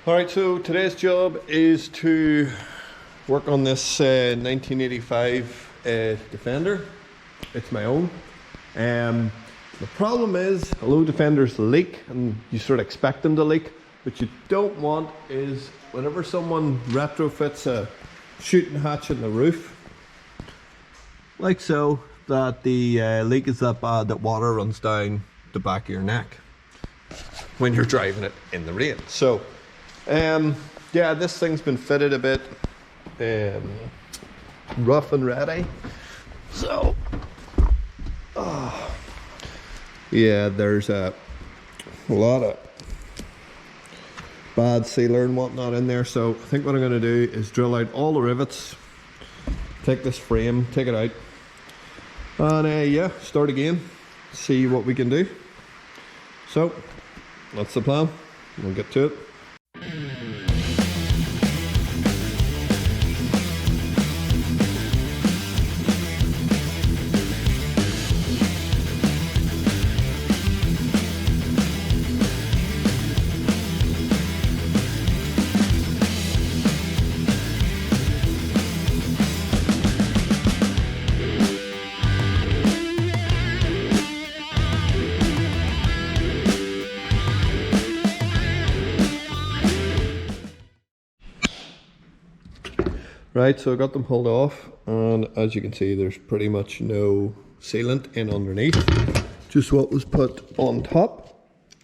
Alright, so today's job is to work on this 1985 Defender. It's my own. The problem is, although Defenders leak, and you sort of expect them to leak, what you don't want is whenever someone retrofits a shooting hatch in the roof, like so, that the leak is that bad that water runs down the back of your neck when you're driving it in the rain. So yeah, this thing's been fitted a bit rough and ready. So yeah, there's a lot of bad sealer and whatnot in there. So I think what I'm going to do is drill out all the rivets, take this frame, take it out, and yeah, start again, see what we can do. So that's the plan. We'll get to it. Right, so I got them pulled off, and as you can see, there's pretty much no sealant in underneath, just what was put on top.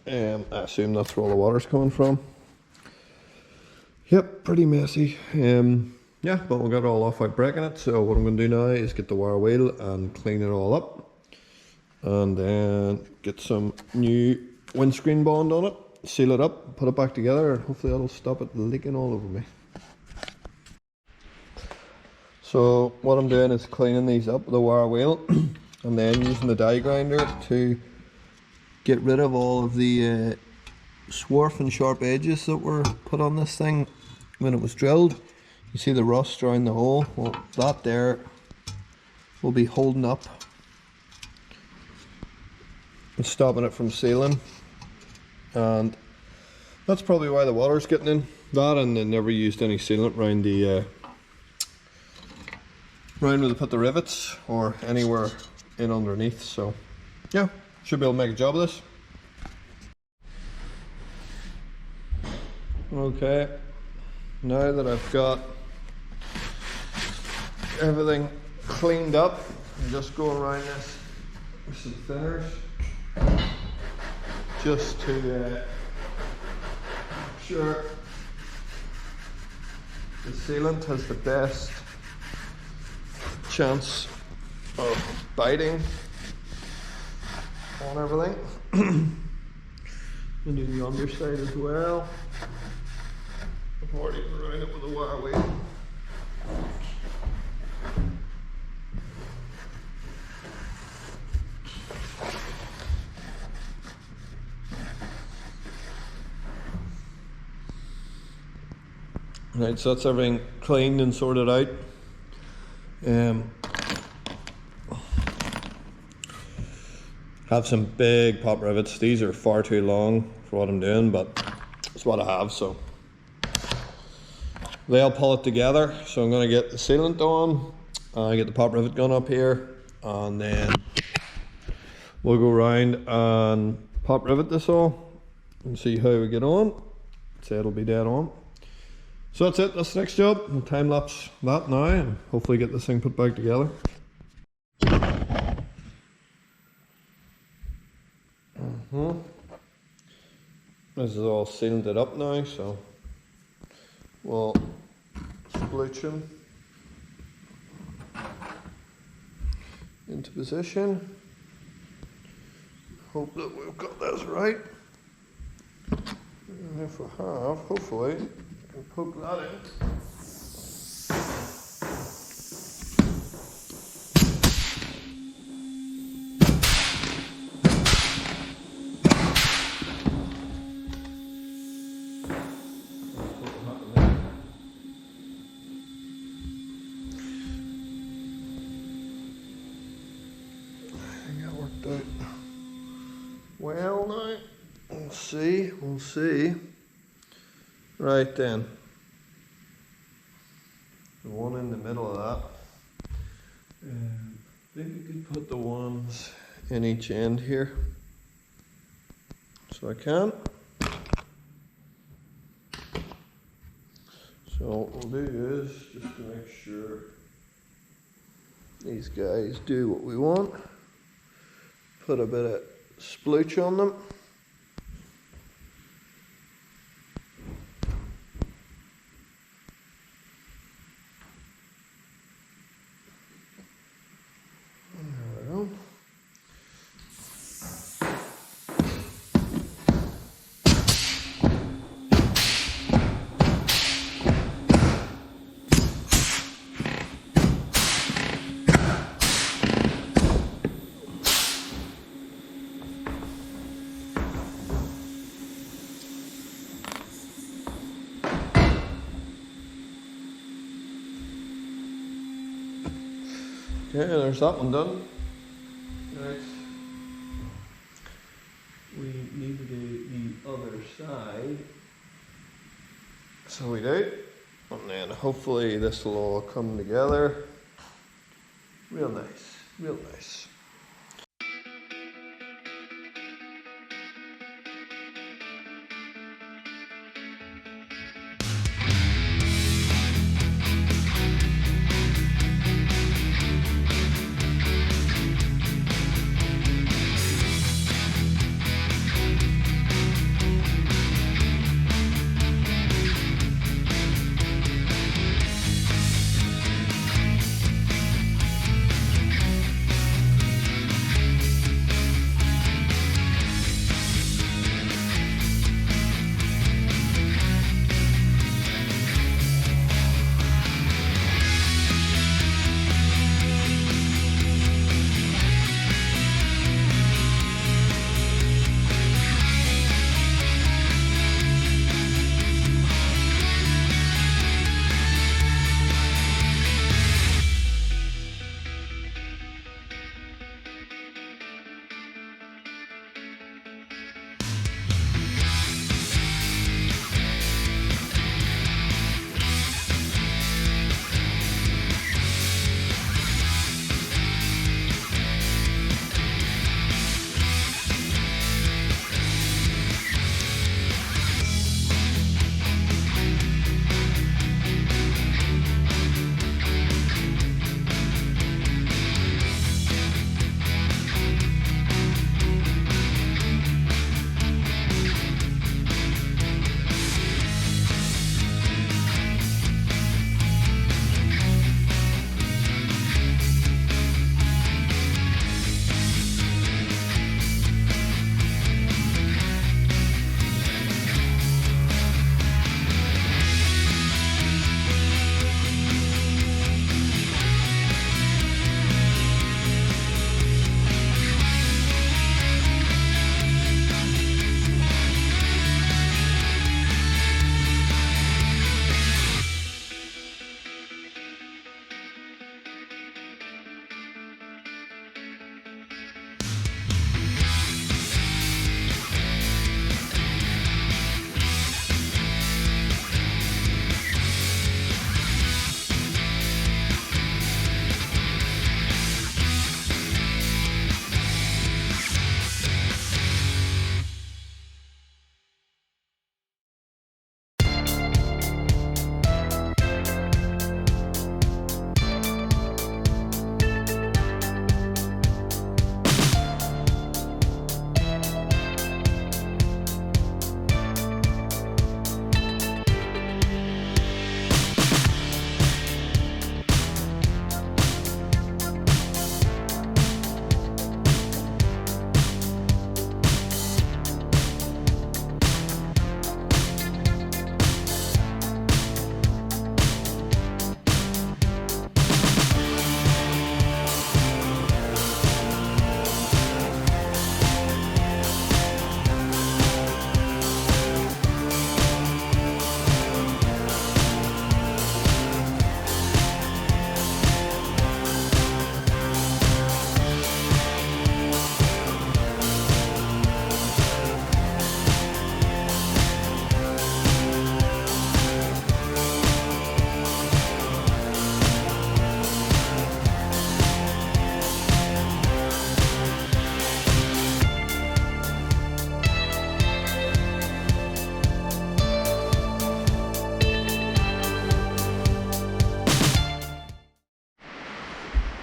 I assume that's where all the water's coming from. Yep, pretty messy. Yeah, but we got it all off without breaking it, so what I'm going to do now is get the wire wheel and clean it all up, and then get some new windscreen bond on it, seal it up, put it back together, and hopefully that'll stop it leaking all over me. So what I'm doing is cleaning these up with a wire wheel and then using the die grinder to get rid of all of the swarf and sharp edges that were put on this thing when it was drilled. You see the rust around the hole? Well, that there will be holding up and stopping it from sealing, and that's probably why the water's getting in. That, and they never used any sealant around the round where they put the rivets or anywhere in underneath. So yeah, should be able to make a job of this. Okay, now that I've got everything cleaned up, I'm just going around this with some thinners just to make sure the sealant has the best chance of biting on everything. And do the underside as well. I've already been around it with a wire wheel. Right, so that's everything cleaned and sorted out. Have some big pop rivets. These are far too long for what I'm doing, but it's what I have, so they'll pull it together. So I'm going to get the sealant on, get the pop rivet gun up here, and then we'll go around and pop rivet this all and see how we get on. Say it'll be dead on. So that's it, that's the next job. We'll time lapse that now and hopefully get this thing put back together. This is all sealed it up now, so we'll splooch them into position. Hope that we've got this right. And if we have, hopefully, we can poke that in. Well, now we'll see. Right then. The one in the middle of that. I think we could put the ones in each end here. So I can. So what we'll do is, just to make sure these guys do what we want, put a bit of splooch on them. There we go. Okay, there's that one done. Right. We need to do the other side. So we do. And then hopefully this will all come together. Real nice, real nice.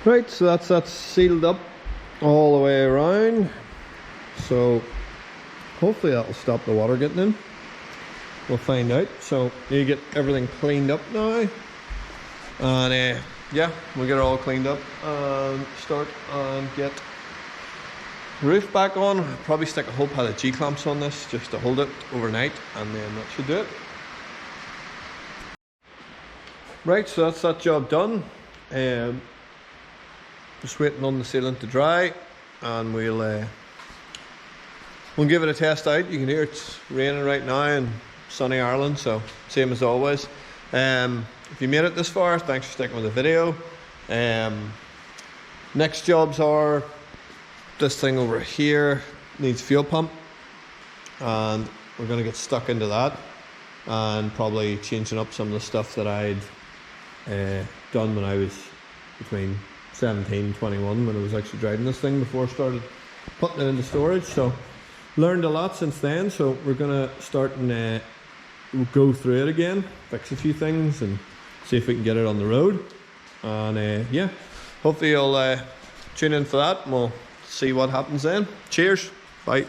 Right, so that's sealed up all the way around. So hopefully that'll stop the water getting in. We'll find out. So you get everything cleaned up now, and yeah, we'll get it all cleaned up and start and get the roof back on. I'll probably stick a whole pile of G-clamps on this just to hold it overnight, and then that should do it. Right, so that's that job done. Just waiting on the ceiling to dry, and we'll give it a test out. You can hear it's raining right now in sunny Ireland, so same as always. If you made it this far, thanks for sticking with the video. Next jobs are this thing over here needs fuel pump, and we're going to get stuck into that and probably changing up some of the stuff that I'd done when I was between 17 and 21, when I was actually driving this thing before I started putting it into storage. So learned a lot since then, so we're going to start and we'll go through it again, fix a few things and see if we can get it on the road. And yeah, hopefully you'll tune in for that and we'll see what happens then. Cheers.